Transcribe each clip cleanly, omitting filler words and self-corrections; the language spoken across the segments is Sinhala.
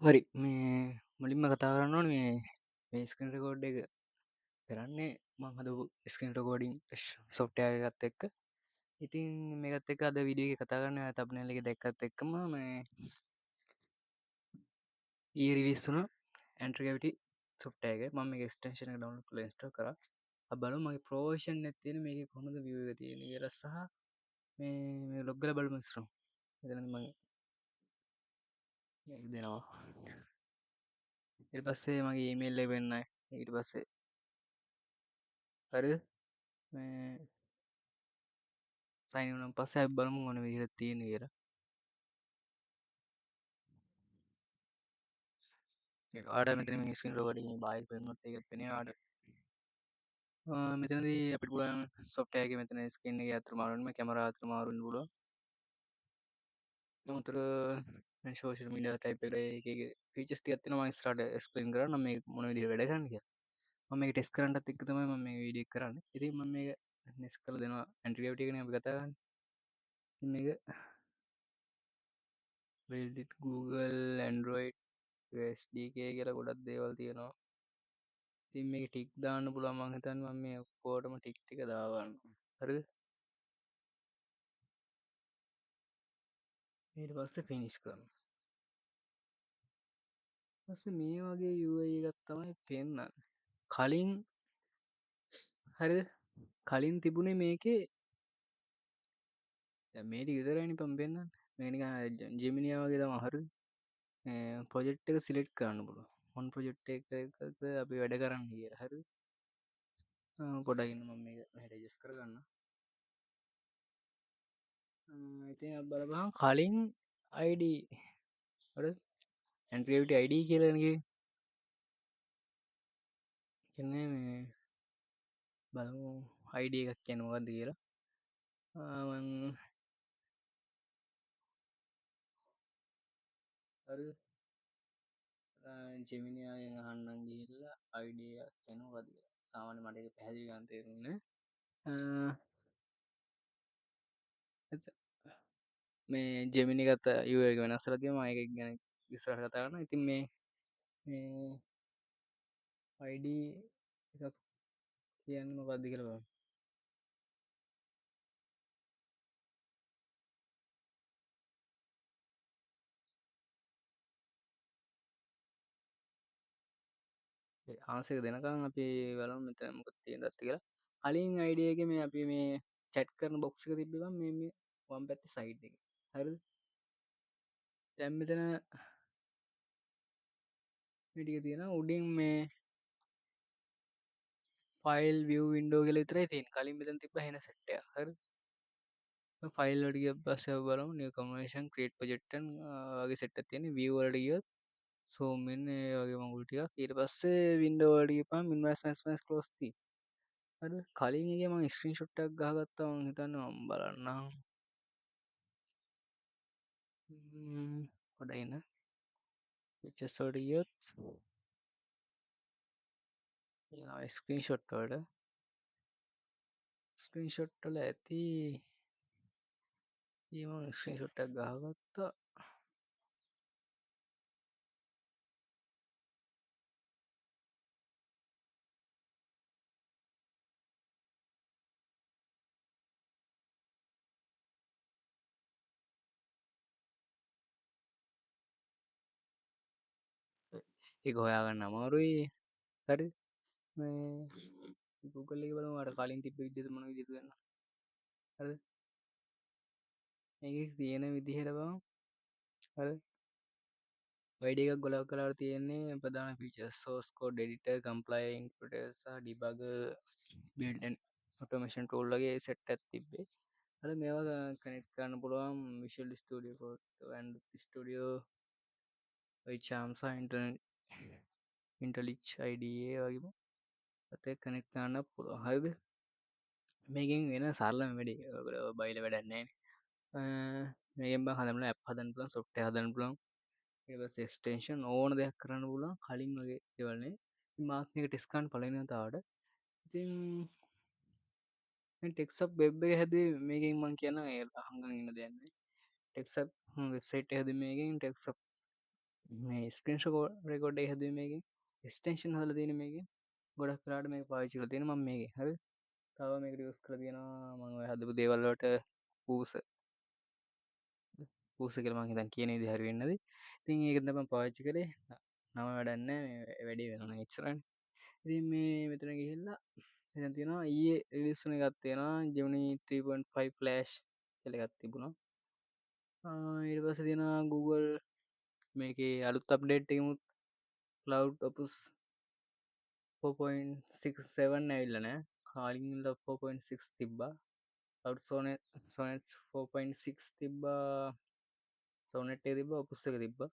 හරි මේ මුලින්ම කතා කරන්න ඕනේ මේ ස්ක්‍රීන් රෙකෝඩ් එක කරන්නේ මං හදපු ස්ක්‍රීන් රෙකෝඩින් සොෆ්ට්වෙයාර් එකත් එක්ක. ඉතින් මේකත් එක්ක අද වීඩියෝ එක කතා කරන්න තම්බ්නේල් එක දැක්කත් එක්කම මේ ඊයේ රිලීස් වුණ ඇන්ට්‍රි සොෆ්ට්වෙයාර් එක මම මේක එක්ස්ටෙන්ෂන් එක ඩවුන්ලෝඩ් කරලා ඉන්ස්ටෝල් කරා. අපි බලමු මගේ ප්‍රෝ වර්ෂන් එකේ තියෙන මේකේ කොහොමද view එක තියෙන්නේ කියලා සහ මේ ලොග් කරලා බලමු ඉස්සරහ. එතනදී මම මේක දෙනවා. ඊට පස්සේ මගේ ඊමේල් එක වෙන්නයි. ඊට පස්සේ හරිද? මේ සයින් වුණාන් පස්සේ අපි බලමු මොන විදිහට තියෙන්නේ කියලා. ඒක ආඩ මෙතන මේ ස්ක්‍රීන් රෙකෝඩින් එකේ බාහිර පෙනුනොත් ඒක පෙනේ ආඩ. මෙතනදී අපිට පුළුවන් සොෆ්ට්වෙයාර් එකේ මෙතන ස්ක්‍රීන් එකේ අතර මාරු වෙන්න කැමරා අතර මාරු වෙන්න පුළුවන්. අමුතර මේ සෝෂල් මීඩියා ටයිප් එකේ ෆීචර්ස් ටිකක් තියෙනවා මම ඉස්සරහට එක්ස්ප්ලেইন කරන්නම් මේක මොන විදිහට වැඩ කරන්නේ කියලා. මම මේක ටෙස්ට් කරන්නත් එක්ක තමයි මම මේ වීඩියෝ එක කරන්නේ. ඉතින් මම මේක ටෙස්ට් කරලා දෙනවා ඇන්ටි ග්‍රැවිටි එකනේ අපි කතා කරන්නේ. ඉතින් මේක build it Google Android SDK කියලා ගොඩක් දේවල් තියෙනවා. ඉතින් මේක ටික් දාන්න පුළුවන් මං හිතන්නේ මම මේ ඔක්කොටම ටික් ටික දාගන්නවා. හරිද? ඊට පස්සේ ෆිනිෂ් කරනවා. ඊපස්සේ මේ වගේ UI එකක් තමයි පෙන්නන්නේ. කලින් හරිද? කලින් තිබුණේ මේකේ දැන් මේ ටික විතරයිනේ මම පෙන්නන්නේ. මේක නිකන් Gemini වගේ තමයි හරිද? ප්‍රොජෙක්ට් එක සිලෙක්ට් කරන්න පුළුවන්. මොන ප්‍රොජෙක්ට් එකකද අපි වැඩ කරන්නේ කියලා. හරිද? පොඩ්ඩක් ඉන්න මම මේක මෙහෙට ඇඩ්ජස්ට් කරගන්න. ඉතින් අපි බලපහම කලින් ID හරිද? ඇන්ට්‍රියවිටි ID කියලා කියන්නේ මේ බලමු ID එකක් කියන්නේ මොකක්ද කියලා. මම හරිද? ජෙමිනි ආයෙන් අහන්නම් ගිහිල්ලා ID එකක් කියන්නේ මොකක්ද කියලා. සාමාන්‍ය මට ඒක පැහැදිලි ගන්න තේරුන්නේ නැහැ. මේ ජෙමිනි ගත්ත UI එක වෙනස් කරලා තියෙනවා. මම ඒක ගැන ඉස්සරහට කතා කරනවා. ඉතින් මේ ID එකක් කියන්නේ මොකක්ද කියලා බලමු. ආන්සර් එක දෙනකන් අපි බලමු මෙතන මොකක්ද තියෙන්නද කියලා. කලින් ID එකේ මේ අපි මේ chat කරන box එක තිබ්බේ බං මේ වම් පැත්තේ side එකේ. හරිද? දැන් මෙතන මේ ටික තියෙනවා. උඩින් මේ file view window කියලා විතරයි තියෙන්නේ. කලින් මෙතන තිබ්බ වෙන set එකක්. හරිද? ෆයිල් වලට ගිය පස්සේ අපි බලමු new combination create project වගේ set එකක් තියෙන්නේ. view වලට ගියොත් zoom in ඒ වගේ මඟුල් ටිකක්. ඊට පස්සේ window වලට ගියපම minimize maximize close තියෙනවා. හරිද? කලින් එකේ මම ස්ක්‍රීන්ෂොට් එකක් ගහගත්තා මම හිතන්නේ මම බලන්නම්. පොඩ්ඩක් ඉන්න. pictures වලට ගියොත් එනවා ස්ක්‍රීන්ෂොට් වලට. ස්ක්‍රීන්ෂොට් වල ඇති ඊ මම ස්ක්‍රීන්ෂොට් එකක් ගහගත්තා. ඒක හොයාගන්න අමාරුයි. හරි මේ Google එකේ බලමු අර කලින් තිබ්බ විදිහට මොන විදිහද වෙන්න. හරිද? මේකේ තියෙන විදිහට බලමු. හරිද? වයිඩ් එකක් ගොඩක් කලාවට තියෙන්නේ ප්‍රධාන features source code editor compiler interpreter සහ debugger build and automation tool වගේ set එකක් තිබ්බේ. හරි මේවා කනෙක්ට් කරන්න පුළුවන් Visual Studio Code and Studio Charm සහ IntelliJ IDE වගේම අත කනෙක්ට් කරන්න පුළුවන්. හරිද? මේකෙන් වෙන සරලම වැඩේ ඔයගොල්ලෝ බයිලා වැඩක් නැහැ. මේකෙන් බං හදන්න ඇප් හදන්න පුළුවන් software හදන්න පුළුවන්. ඊට පස්සේ එක්ස්ටෙන්ෂන් ඕන දෙයක් කරන්න පුළුවන් කලින් වගේ දේවල් නේ. ඉතින් මාත් මේක ටෙස්ට් කරන්න පළවෙනි වතාවට. ඉතින් මේ ටෙක්සප් වෙබ් එක හැදුවේ මේකෙන් මං කියන්නම් ඒ අහංගන් ඉන්න දෙයක් නෑ. ටෙක්සප් වෙබ්සයිට් එක හැදුවේ මේකෙන් ටෙක්සප් මේ ස්ක්‍රීන් රෙකෝඩ් එක හැදුවේ මේකෙන්. එක්ස්ටෙන්ෂන් හදලා තියෙන්නේ මේකෙන්. ගොඩක් වෙලාවට මේක පාවිච්චි කරලා තියෙනවා මම මේකෙන්. හරිද? තව මේකට යූස් කරලා තියෙනවා මම ඔය හදපු දේවල් වලට පූස. පූස කියලා මං හිතන්නේ කියන විදිහ හරි වෙන්නේ නැති. ඉතින් ඒක තමයි මම පාවිච්චි කරේ. නම වැඩක් නැහැ මේ වැඩේ වෙනවා එච්චරනේ. ඉතින් මේ මෙතන ගිහිල්ලා එතන තියෙනවා ඊයේ රිලීස් වුණ එකක් තියෙනවා Gemini 3.5 Flash කියලා එකක් තිබුණා. ඊට පස්සේ තියෙනවා Google මේකේ අලුත් අප්ඩේට් එකමුත් Cloud Opus 4.67 ඇවිල්ලා නැහැ. කාලින් ඉඳලා 4.6 තිබ්බා. Cloud Sonnet 4.6 තිබ්බා. Sonnet එක තිබ්බා Opus එක තිබ්බා.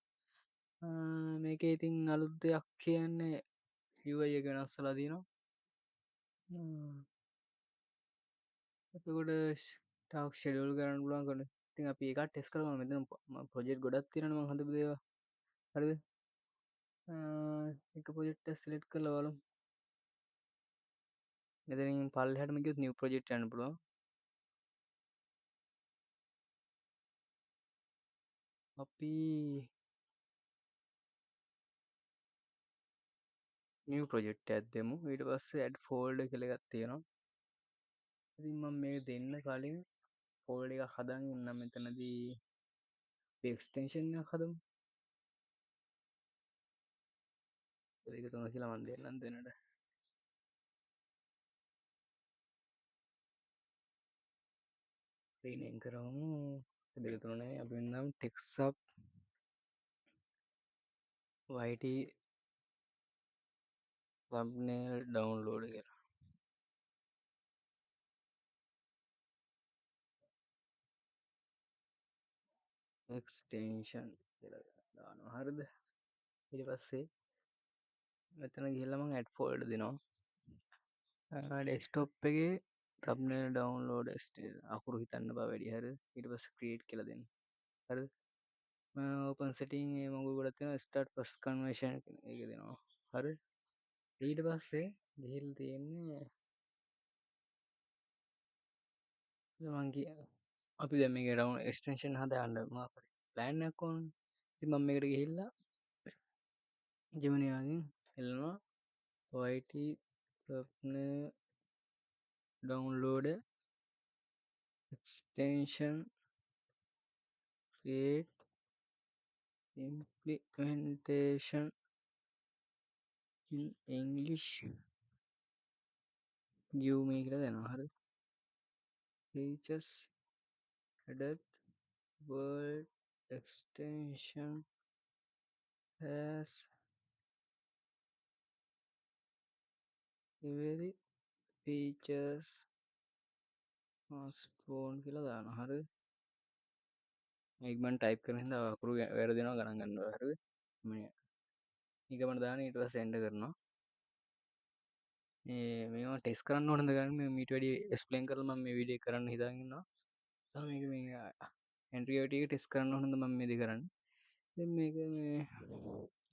මේකේ ඉතින් අලුත් දෙයක් කියන්නේ UI එක වෙනස් වෙලා තියෙනවා. එතකොට ටාක් ෂෙඩියුල් කරන්න පුළුවන් කන. ඉතින් අපි ඒක ටෙස්ට් කරමු. මෙතන ප්‍රොජෙක්ට් ගොඩක් තියෙනවා මම හදපු දේවල්. හරිද? එක ප්‍රොජෙක්ට් එක සිලෙක්ට් කරලා බලමු. මෙතනින් පල්ලෙහාටම ගියොත් නිව් ප්‍රොජෙක්ට් යන්න පුළුවන්. අපි නිව් ප්‍රොජෙක්ට් එකක් දෙමු. ඊට පස්සේ add folder කියලා එකක් තියෙනවා. ඉතින් මම මේක දෙන්න කලින් folder එකක් හදන් ඉන්නම් මෙතනදී එක්ස්ටෙන්ෂන් එකක් හදමු. ඒක තුන කියලා මම දෙන්නම් දෙන්නට. රීනේම් කරමු. දෙක තුන නේ අපි නම් TextUp YT thumbnail download කියලා. එක්ස්ටෙන්ෂන් කියලා දානවා. හරිද? ඊට පස්සේ මෙතන ගිහිල්ලා මම add folder දෙනවා. ඩෙස්ක්ටොප් එකේ thumbnail download අකුරු හිතන්න බා වැඩි. හරිද? ඊට පස්සේ create කියලා දෙන්න. හරිද? open setting මේ මඟුල් ගොඩක් තියෙනවා. start first conversion ඒක දෙනවා. හරිද? ඊට පස්සේ ගිහිල්ලා තියෙන්නේ මං අපි දැන් මේක ඩවුන් එක්ස්ටෙන්ෂන් හදාන්න මොකක් හරි ප්ලෑන් එකක් ඕනනේ. ඉතින් මම මේකට ගිහිල්ලා Gemini වලින් එල්ලනවා YT thumbnail download extension create implementation in English give me කියලා දෙනවා. හරි. features added word extension has very features smartphone කියලා දානවා. හරි. මේක මම ටයිප් කරන හින්දා අකුරු වැරදිනවා ගණන් ගන්නවා. හරිද? මේ නිකමන දාන ඊට පස්සේ එන්ටර් කරනවා. මේවා ටෙස්ට් කරන්න ඕනද ගන්න මේ මීට වැඩි එක්ස්ප්ලেইন කරලා මම මේ වීඩියෝ එක කරන්න හිතාගෙන ඉන්නවා. සම මේක මේ ඇන්ට්‍රියෝටි එක ටෙස්ට් කරන්න ඕනද මම මේක කරන්නේ. ඉතින් මේක මේ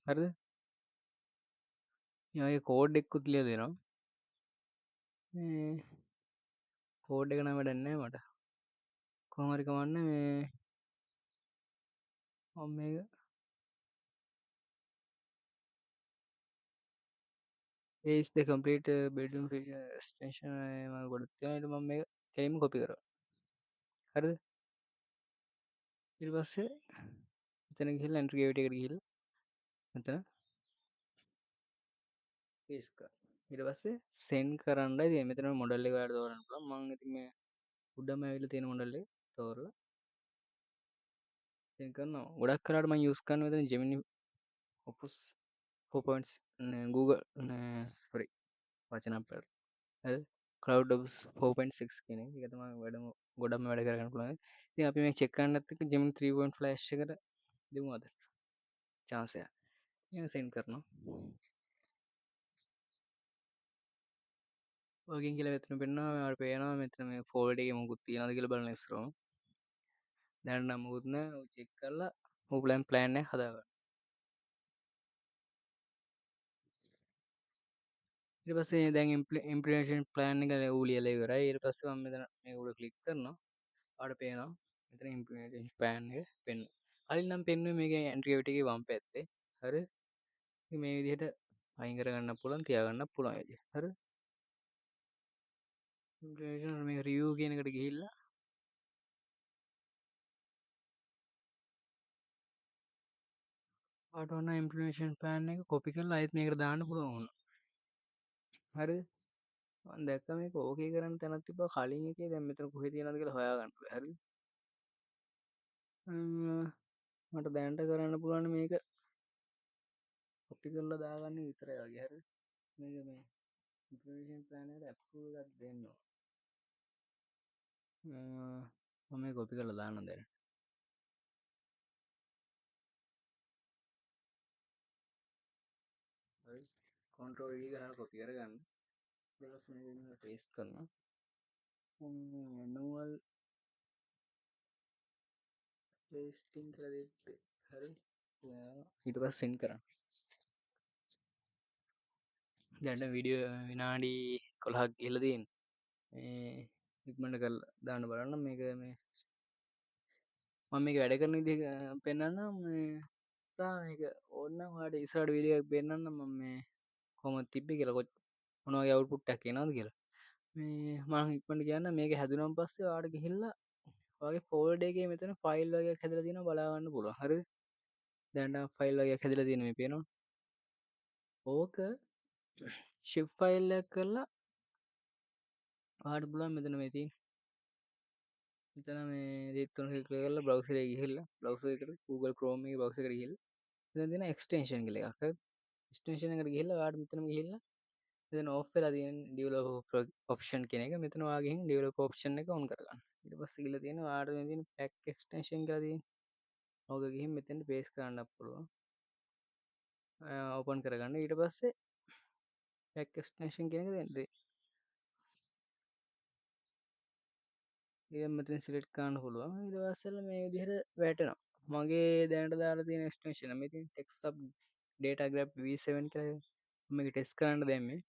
හරිද? මේ කෝඩ් එකකුත් ලියලා දෙනවා. මේ කෝඩ් එක නම් වැඩක් නැහැ මට. කොහොම හරි කමන්නේ මේ මම මේක is the complete bedroom extension මම ගොඩක් තියෙනවා. ඊට මම මේක කෙලින්ම කොපි කරනවා. හරිද? ඊට පස්සේ මෙතන ගිහිල්ලා ඇන්ට්‍රියෝටි එකට ගිහිල්ලා මෙතන පේස්ට් කරනවා. ඊට පස්සේ සෙන්ඩ් කරන්නයි තියෙන්නේ. මෙතන මොඩල් එක ඔයාලට තෝරන්න පුළුවන්. මම ඉතින් මේ උඩම ඇවිල්ලා තියෙන මොඩල් එක තෝරලා සෙන්ඩ් කරනවා. ගොඩක් කරාට මම යූස් කරන්නේ මෙතන Gemini Opus 4. Google sorry වචන අපර. හරිද? Cloud Opus 4.6 කියන එක. ඒක තමයි ගොඩක්ම වැඩ කරගන්න පුළුවන්. ඉතින් අපි මේක චෙක් කරන්නත් එක්ක Gemini 3. Flash එකට දෙමු අද. chance එක. ඒක සෙන්ඩ් කරනවා. වගින් කියලා මෙතන පෙන්නනවා. ඔයාලට පේනවා මෙතන මේ ෆෝල්ඩර් එකේ මොකුත් තියනවද කියලා බලන ඉස්සරම. දැන් නම් මොකුත් නැහැ. ඔය චෙක් කරලා ඕගලන් ප්ලෑන් එක හදාගන්න. ඊට පස්සේ දැන් ඉම්ප්ලිමේෂන් ප්ලෑන් එක ඌ ලියලා ඉවරයි. ඊට පස්සේ මම මෙතන මේ උඩ ක්ලික් කරනවා. ඔයාලට පේනවා මෙතන ඉම්ප්ලිමේෂන් ප්ලෑන් එක පෙන්වනවා. කලින් නම් පෙන්වුවේ මේකේ ඇන්ට්‍රියෝටි එකේ වම් පැත්තේ. හරි. ඉතින් මේ විදිහට අයින් කරගන්න පුළුවන්, තියාගන්න පුළුවන් විදිහ. හරි. ඉම්ප්ලිමේෂන් මේ රිවිව් කියන එකට ගිහිල්ලා ඔයාලට ඕන ඉම්ප්ලිමේෂන් ප්ලෑන් එක කොපි කරලා ආයෙත් මේකට දාන්න පුළුවන් වුණා. හරිද? මම දැක්ක මේක ඕකේ කරන්න තැනක් තිබ්බා කලින් එකේ. දැන් මෙතන කොහෙද තියෙනවද කියලා හොයාගන්න බෑ. හරිද? මට දැනට කරන්න පුළුවන් මේක කොපි කරලා දාගන්න විතරයි වගේ. හරිද? මේක මේ ඉම්ප්ලිමේෂන් ප්ලෑන් එකට ඇප්‍රූව් එකක් දෙන්න ඕන. මම මේ කොපි කරලා දාන්න දැන්. හරි. කන්ට්‍රෝල් E ගහලා කොපි කරගන්න. ඊට පස්සේ මේක පේස්ට් කරනවා. manual pasting කියලා දෙන්න. හරි. ඊට පස්සේ send කරන්න. දැන් වීඩියෝ විනාඩි 11ක් ගිහලා තියෙන්නේ. මේ ඉක්මනට කරලා දාන්න බලන්න මේක මේ මම මේක වැඩ කරන විදිහ පෙන්වන්නම් මේ සහ මේක ඕනනම් ඔයාලට ඉස්සරහට වීඩියෝ එකක් පෙන්වන්නම් මම මේ කොහොමද තිබ්බේ කියලා මොන වගේ අවුට්පුට් එකක් එනවද කියලා මේ මම ඉක්මනට කියන්න මේක හැදුනන් පස්සේ ඔයාලට ගිහිල්ලා ඔයාගේ ෆෝල්ඩර් එකේ මෙතන ෆයිල් වගේක් හැදලා තියෙනවා බලා ගන්න පුළුවන් හරිද දැන් නම් ෆයිල් වගේක් හැදලා තියෙන මේ පේනවා ඕක shift ෆයිල් එකක් කරලා ඔයාලට පුළුවන් මෙතන මේ තියෙන මෙතන මේ දෙත් තුන ක්ලික් කරලා බ්‍රවුසර් එකේ ගිහිල්ලා බ්‍රවුසර් එකට Google Chrome එකේ බ්‍රවුසර් එකට ගිහිල්ලා මෙතන තියෙන එක්ස්ටෙන්ෂන් කියලා එකක් හරිද එක්ස්ටෙන්ෂන් එකට ගිහිල්ලා ඔයාලට මෙතනම ගිහිල්ලා මෙතන ඕෆ් වෙලා තියෙන ඩෙවලොපර් ඔප්ෂන් කියන එක මෙතන ඔයාලා ගිහින් ඩෙවලොපර් ඔප්ෂන් එක ඔන් කරගන්න ඊට පස්සේ ගිහලා තියෙනවා ඔයාලට මේ තියෙන පැක් එක්ස්ටෙන්ෂන් කියලා තියෙන්නේ ඕක ගිහින් මෙතෙන්ට පේස්ට් කරන්නත් පුළුවන් ඕපන් කරගන්න ඊට පස්සේ පැක් එක්ස්ටෙන්ෂන් කියන එක දෙන්න ඒක මෙතන සිලෙක්ට් කරන්න පුළුවන් ඊට පස්සේ මේ විදිහට වැටෙනවා මගේ දැනට දාලා තියෙන එක්ස්ටෙන්ෂන් එක මෙතන text sub data graph v7 කියලා මම මේක ටෙස්ට් කරන්න දැම්මේ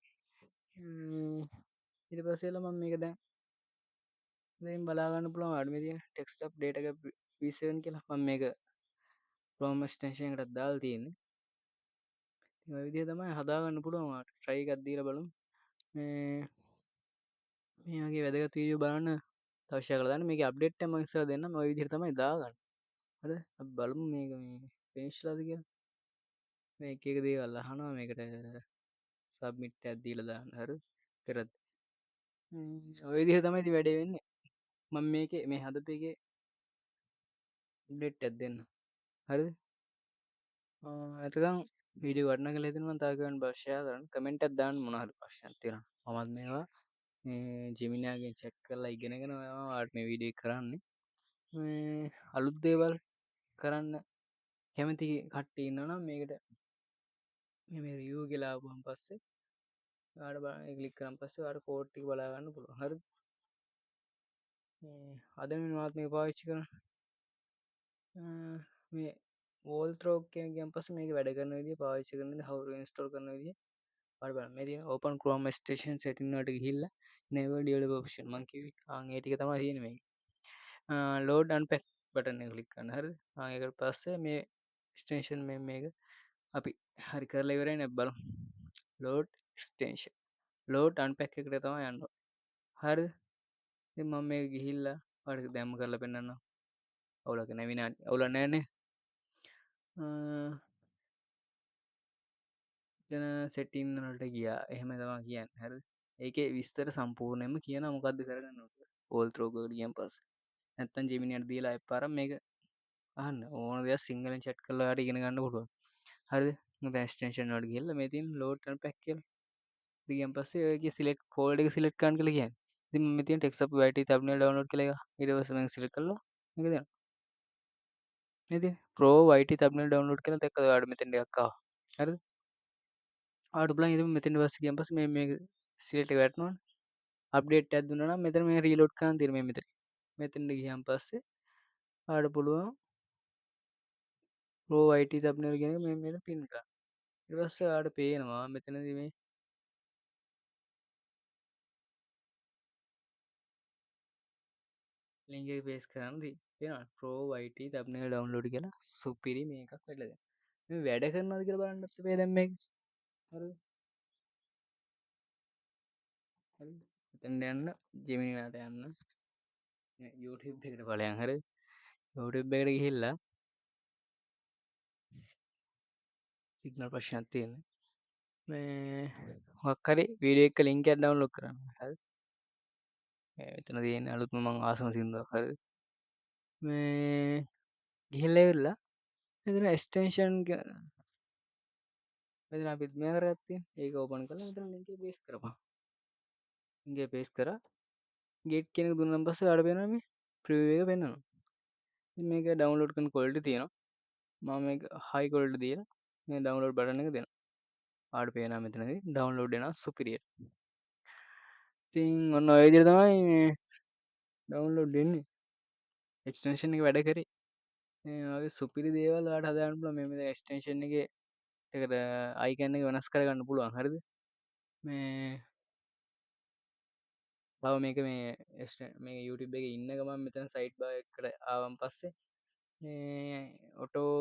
ඊට පස්සේලා මම මේක දැන් බලා ගන්න පුළුවන් ඔයාලට මේ තියෙන text sub data graph v7 කියලා මම මේක Chrome extension එකටත් දාලා තියෙන්නේ ඉතින් ඔය විදිහ තමයි හදාගන්න පුළුවන් ඔයාලට try එකක් දීලා බලමු මේ මේ වගේ වැදගත් වීඩියෝ බලන්න අවශ්‍ය කරලා දාන්න මේකේ අප්ඩේට් එක මම ඉස්සර දෙන්නම් ඔය විදිහට තමයි දාගන්න හරිද අපි බලමු මේක මේ finish ලාද කියලා මේ එක එක දේවල් අහනවා මේකට සබ්මිට් එකක් දීලා දාන්න හරිද පෙරත් ඔය විදිහ තමයි ඉතින් වැඩේ වෙන්නේ මම මේකේ මේ හදපු එකේ අප්ඩේට් එකක් දෙන්න හරිද එතකම් වීඩියෝ වටිනා කියලා හිතෙනවා නම් තව කෙනෙකුට බස් ෂෙයා කරන්න කමෙන්ට් එකක් දාන්න මොනවා හරි ප්‍රශ්නයක් තියෙනවා මමත් මේවා මේ ජෙමිනාගෙන් චෙක් කරලා ඉගෙනගෙන ඔයාලට මේ වීඩියෝ එක කරන්නේ මේ අලුත් දේවල් කරන්න කැමති කට්ටිය ඉන්නවා නම් මේකට මේ රිවිව් කියලා ආවම පස්සේ ඔයාලට බලන්න ක්ලික් කරන් පස්සේ ඔයාලට කෝඩ් ටික බලා ගන්න පුළුවන් හරිද මේ අද මමත් මේක පාවිච්චි කරන්නේ මේ වෝල් ත්‍රෝක් කියන ගියන් පස්සේ මේක වැඩ කරන විදිය පාවිච්චි කරන විදිය how to install කරන විදිය ඔයාලට බලන්න මේ තියෙන open chrome extension setting වලට ගිහිල්ලා enable developer option මම කිව්වේ ඒ ටික තමයි තියෙන්නේ මේක load unpack බටන් එක ක්ලික් කරන්න හරිද ඒකට පස්සේ මේ extension මේක අපි හරි කරලා ඉවරයි නේ බලමු load extension load unpack එකට තමයි යන්න ඕනේ හරිද ඉතින් මම මේක ගිහිල්ලා ඔයාලට දැම්ම කරලා පෙන්නන්නම් අවුලක් නැහැ විනාඩි අවුලක් නැහැ නේ එතන සෙටින් වලට ගියා එහෙම තමයි කියන්නේ හරිද ඒකේ විස්තර සම්පූර්ණයෙන්ම කියනවා මොකද්ද කරගන්න ඕනේ ඕල් ත්‍රෝ එකට ගියන් පස්සේ නැත්තම් ජෙමිනියට දීලා එපාරක් මේක අහන්න ඕන දෙයක් සිංහලෙන් chat කරලා ඔයාලට ඉගෙන ගන්න පුළුවන් හරිද දැන් එක්ස්ටෙන්ෂන් වලට ගිහලා මේ තියෙන load unpack කියලා ගියන් පස්සේ ඔයගේ select folder එක select කරන්න කියලා කියන්නේ ඉතින් මේ තියෙන text up YT thumbnail download කියලා එක ඊට පස්සේ මම select කළා මේක දෙනවා මේ තියෙන pro YT thumbnail download කියලා දැක්කද ඔයාලට මෙතෙන් එකක් ආවා හරිද ඔයාලට බලන්න ඉතින් මෙතෙන් පස්සේ ගියන් පස්සේ මේ select එක වැටෙනවනේ අප්ඩේට් එකක් දුන්නා නම් මෙතන මේ රීලෝඩ් කරන්න තියෙන මේ මෙතන මෙතෙන්ට ගියන් පස්සේ ඔයාලට පුළුවන් pro YT thumbnail කියන එක මේ මෙතන pin කරන්න ඊට පස්සේ ඔයාලට පේනවා මෙතනදී මේ ලින්ක් එක පේස්ට් කරන්න පේනවා pro YT thumbnail download කියලා සුපිරි මේකක් වෙලා මේ වැඩ කරනවද කියලා බලන්නත් එපා දැන් මේක. හරිද? හරිද? එතනට යන්න ජෙමිනිලාට යන්න YouTube එකට ඵලයන් හරිද? YouTube එකට ගිහිල්ලා සිග්නල් ප්‍රශ්නයක් තියෙනවා. මේ මොකක් හරි වීඩියෝ එක ලින්ක් එකක් ඩවුන්ලෝඩ් කරන්න. හරිද? මෙතන තියෙන අලුත්ම මං ආසම සින්දුවක්. හරිද? මේ ගිහිල්ලා ඉවරලා මෙතන එක්ස්ටෙන්ෂන් මෙතන අපි මේ කරගත්ත තියෙන ඒක ඕපන් කරලා මෙතන ලින්ක් එක පේස්ට් කරපන්. ලින්ක් එක පේස්ට් කරා ගේට් කියන එක දුන්නාන් පස්සේ ඔයාලට පේනවා මේ ප්‍රිවිව් එක පෙන්වනවා. ඉතින් මේක ඩවුන්ලෝඩ් කරන ක්වොලිටි තියෙනවා. මම මේක හයි ක්වොලිටි දීලා මේ ඩවුන්ලෝඩ් බටන් එක දෙනවා. ඔයාලට පේනවා මෙතනදී ඩවුන්ලෝඩ් වෙනවා සුපිරියර්. ඉතින් ඔන්න ඔය විදිහට තමයි මේ ඩවුන්ලෝඩ් වෙන්නේ. එක්ස්ටෙන්ෂන් එක වැඩ කරේ. මේ වගේ සුපිරි දේවල් ඔයාලට හදාගන්න පුළුවන්. මේ මෙතන එක්ස්ටෙන්ෂන් එකේ ඒකට අයිකන් එක වෙනස් කරගන්න පුළුවන්. හරිද? මේ තව මේක මේ YouTube එකේ ඉන්න ගමන් මෙතන සයිඩ් බාර් එකට ආවන් පස්සේ මේ ඔටෝ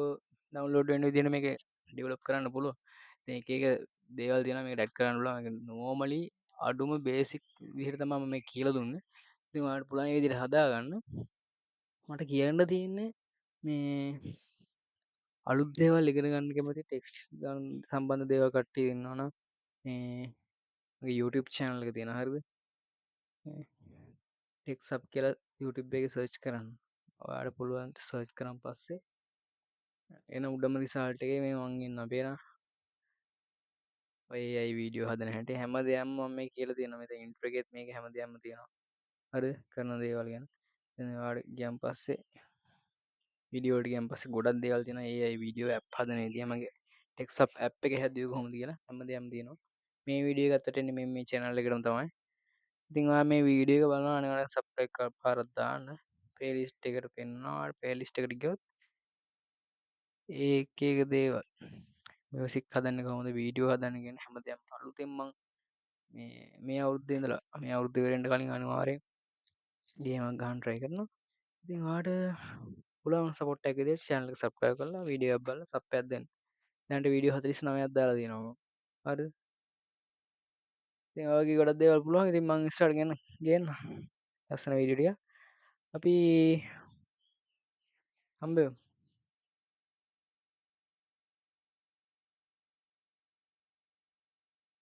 ඩවුන්ලෝඩ් වෙන විදිහට මේක ඩෙවලොප් කරන්න පුළුවන්. ඉතින් එක එක දේවල් තියෙනවා මේකට ඇඩ් කරන්න පුළුවන්. මේක නෝමලි අඩුම බේසික් විදිහට තමයි මම මේ කියලා දුන්නේ. ඉතින් ඔයාලට පුළුවන් මේ විදිහට හදාගන්න. මට කියන්න තියෙන්නේ මේ අලුත් දේවල් ඉගෙන ගන්න කැමති ටෙක්ස්ට් සම්බන්ධ දේවල් කට්ටිය ඉන්නවා නම් මේ මගේ YouTube channel එක තියෙනවා. හරිද? ටෙක් සබ් කියලා YouTube එකේ සර්ච් කරන්න. ඔයාලට පුළුවන් සර්ච් කරන් පස්සේ එන උඩම රිසල්ට් එකේ මේ මං ඉන්නවා. පේනවා? ඔය AI වීඩියෝ හදන හැටි හැම දෙයක්ම මම මේ කියලා තියෙනවා. මෙතන ඉන්ට්‍රෝ එකෙත් මේක හැම දෙයක්ම තියෙනවා. හරිද? කරන දේවල් ගැන. දැන් ඔයාලට ගියන් පස්සේ වීඩියෝ එකට ගියන් පස්සේ ගොඩක් දේවල් තියෙනවා. AI වීඩියෝ ඇප් හදන විදිය මගේ ටෙක්ස්අප් ඇප් එක හැදුවේ කොහොමද කියලා හැම දෙයක්ම තියෙනවා. මේ වීඩියෝ එක ගත්තට එන්නේ මේ channel එකටම තමයි. ඉතින් ඔයා මේ වීඩියෝ එක බලනවා අනිවාර්යෙන් සබ්ස්ක්‍රයිබ් කරලා පාරක් දාන්න. ප්ලේලිස්ට් එකට පෙන්නනවා. ප්ලේලිස්ට් එකට ගියොත් ඒ එක එක දේවල් මියුසික් හදන්නේ කොහොමද වීඩියෝ හදන්නේ කියන හැමදේම අලුතෙන් මං මේ අවුරුද්දේ ඉඳලා මේ අවුරුද්ද ඉවරෙන්න කලින් අනිවාර්යෙන් ගේමක් ගහන්න try කරනවා. ඉතින් ඔයාට පුළුවන් සපෝට් එකක් විදිහට channel එක subscribe කරලා වීඩියෝ එකක් බලලා සබ් එකක් දෙන්න. දැනට වීඩියෝ 49ක් දාලා තියෙනවා මම. හරිද? ඉතින් ඔය වගේ ගොඩක් දේවල් පුළුවන්. ඉතින් මං ඉස්සරහට ගේන්න ලස්සන වීඩියෝ ටිකක් අපි හම්බෙමු.